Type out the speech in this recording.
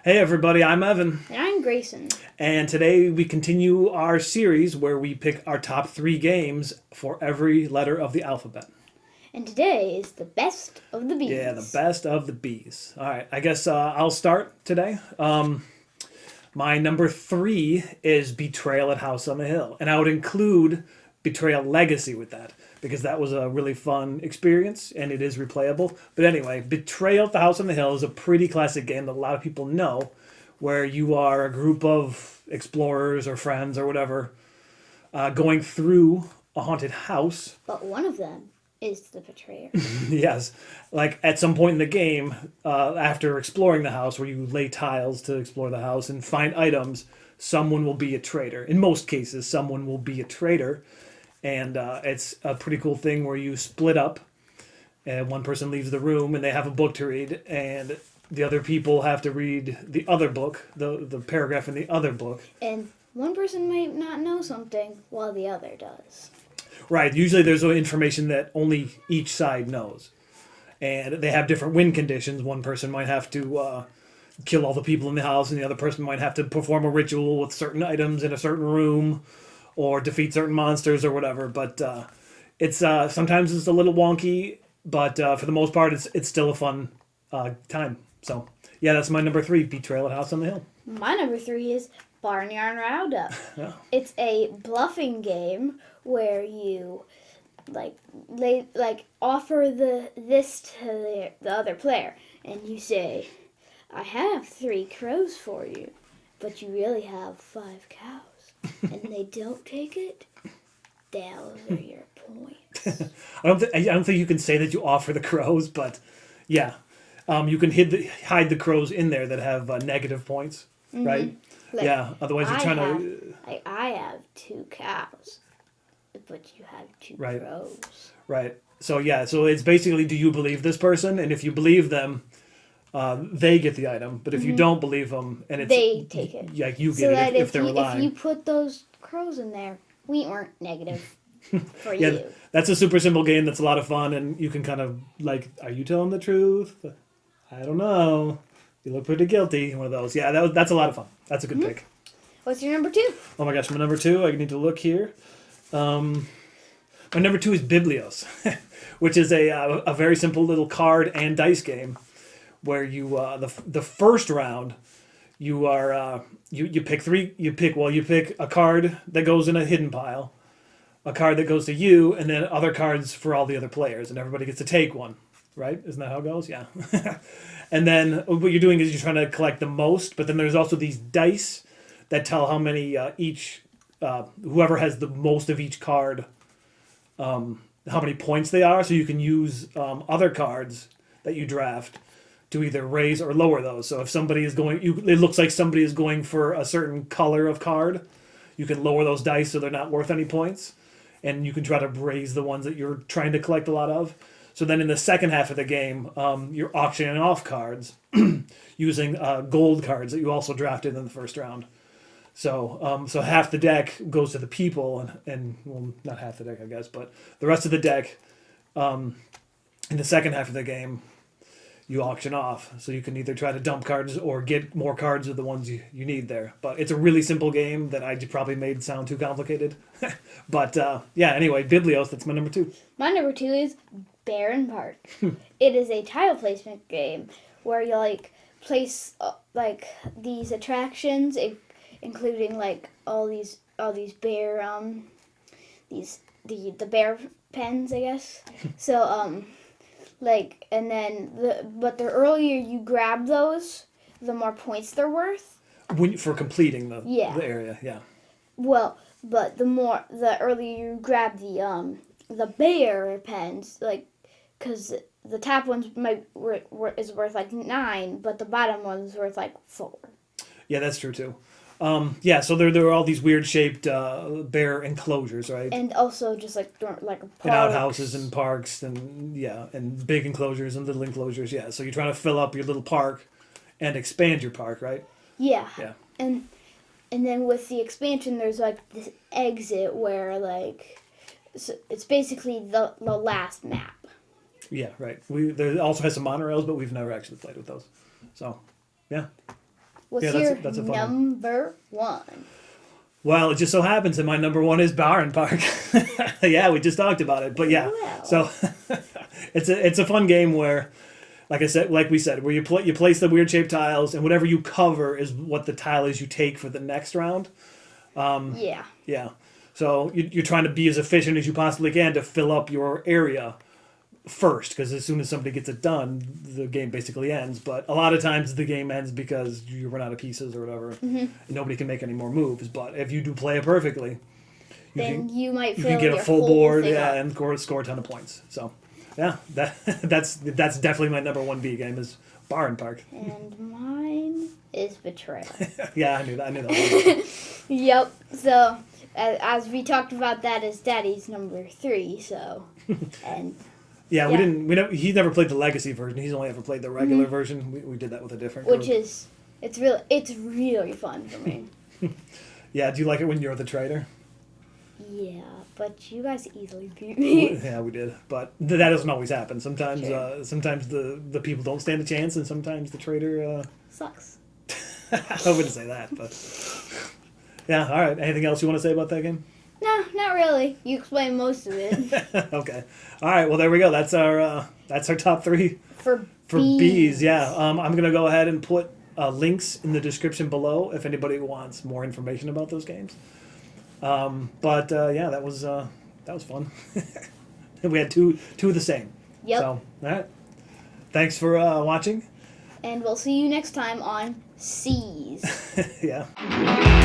Hey everybody, I'm Evan, And I'm Grayson. and today we continue our series where we pick our top three games for every letter of the alphabet. And today is the best of the Yeah, the bees. best of the B's. All right, I guess I'll start today. My number three is Betrayal at House on the Hill, and I would include Betrayal Legacy with that because that was a really fun experience and it is replayable. But anyway, Betrayal at the House on the Hill is a pretty classic game that a lot of people know, where you are a group of explorers or friends or whatever going through a haunted house. But one of them is the betrayer. Yes, like at some point in the game, after exploring the house, where you lay tiles to explore the house and find items, someone will be a traitor. In most cases, someone will be a traitor, and it's a pretty cool thing where you split up, and one person leaves the room and they have a book to read, and the other people have to read the other book, the paragraph in the other book. And one person might not know something while the other does. Right. Usually, there's information that only each side knows, and they have different win conditions. One person might have to kill all the people in the house, and the other person might have to perform a ritual with certain items in a certain room, or defeat certain monsters or whatever. But it's sometimes it's a little wonky, but for the most part, it's still a fun time. So yeah, that's my number three, Betrayal at House on the Hill. My number three is Barnyard Roundup. Yeah. It's a bluffing game where you offer this to the other player, and you say, "I have 3 crows for you, but you really have 5 cows," and they don't take it. Those are your points. I don't think you can say that you offer the crows, but yeah, you can hide the crows in there that have negative points, right? Like, Yeah. Otherwise, you're trying to I have 2 cows, but you have 2 Right. crows. right. So yeah, so it's basically, do you believe this person? And if you believe them, they get the item. But if you don't believe them, and it's They take it. like you So get that it if they're lying. if you put those crows in there, we weren't negative for Yeah, you. that's a super simple game that's a lot of fun, and you can kind of like, are you telling the truth? I don't know. You look pretty guilty. One of those. Yeah, that's a lot of fun. That's a good pick. What's your number 2? Oh my gosh, my number two. I need to look here. My number two is Biblios, which is a very simple little card and dice game, where you the first round you are you pick three you pick a card that goes in a hidden pile, a card that goes to you, and then other cards for all the other players, and everybody gets to take one. Right? Isn't that how it goes? Yeah. And then what you're doing is you're trying to collect the most, but then there's also these dice that tell how many each whoever has the most of each card, how many points they are. So you can use other cards that you draft to either raise or lower those. So if somebody is it looks like somebody is going for a certain color of card, you can lower those dice so they're not worth any points, and you can try to raise the ones that you're trying to collect a lot of. So then in the second half of the game, you're auctioning off cards using gold cards that you also drafted in the first round. So half the deck goes to the people, and well, not half the deck, I guess, but the rest of the deck, in the second half of the game, you auction off. So you can either try to dump cards or get more cards of the ones you need there. But it's a really simple game that I probably made sound too complicated. But yeah, anyway, Biblios, that's my number two. My number 2 is Barron Park. It is a tile placement game where you place these attractions, including all these bear the bear pens, I guess. So and then the earlier you grab those, the more points they're worth. For completing the area, yeah. Well, but the earlier you grab the bear pens, because the top one's is worth 9, but the bottom one's worth 4. Yeah, that's true too. Yeah, so there are all these weird shaped bear enclosures, right? And also just like and outhouses and parks, and yeah, and big enclosures and little enclosures. Yeah, so you're trying to fill up your little park and expand your park, right? Yeah. Yeah. And then with the expansion, there's this exit where so it's basically the last map. Yeah, right. There also has some monorails, but we've never actually played with those. So, yeah. What's Yeah, your that's a fun one. number one? Well, it just so happens that my number one is Barron Park. Yeah, we just talked about it, but yeah. Well. So it's a fun game where, like we said, where you place the weird shaped tiles, and whatever you cover is what the tile is you take for the next round. Yeah. Yeah. So you're trying to be as efficient as you possibly can to fill up your area first, because as soon as somebody gets it done, the game basically ends. But a lot of times the game ends because you run out of pieces or whatever, and nobody can make any more moves. But if you do play it perfectly, you might you fill can get a your full whole board, thing yeah, up. and score a ton of points. So, yeah, that's definitely my number one B game is Barron Park. And mine is Betrayal. Yeah, I knew that. Yep. So, as we talked about, that is Daddy's number 3. So, and Yeah, Yeah. he never played the Legacy version. He's only ever played the regular version. We did that with a different which group. is it's really fun for me. Yeah, do you like it when you're the trader? Yeah, but you guys easily beat me. Yeah, we did, but that doesn't always happen. Sometimes, Sure. sometimes the people don't stand a chance, and sometimes the trader. Sucks. I wouldn't say that, but yeah. All right. Anything else you want to say about that game? No, not really. You explained most of it. Okay. All right. Well, there we go. That's our top 3 For bees. Yeah. I'm gonna go ahead and put links in the description below if anybody wants more information about those games. But yeah, that was fun. We had two of the same. Yep. So, all right. Thanks for watching. And we'll see you next time on Seas. Yeah.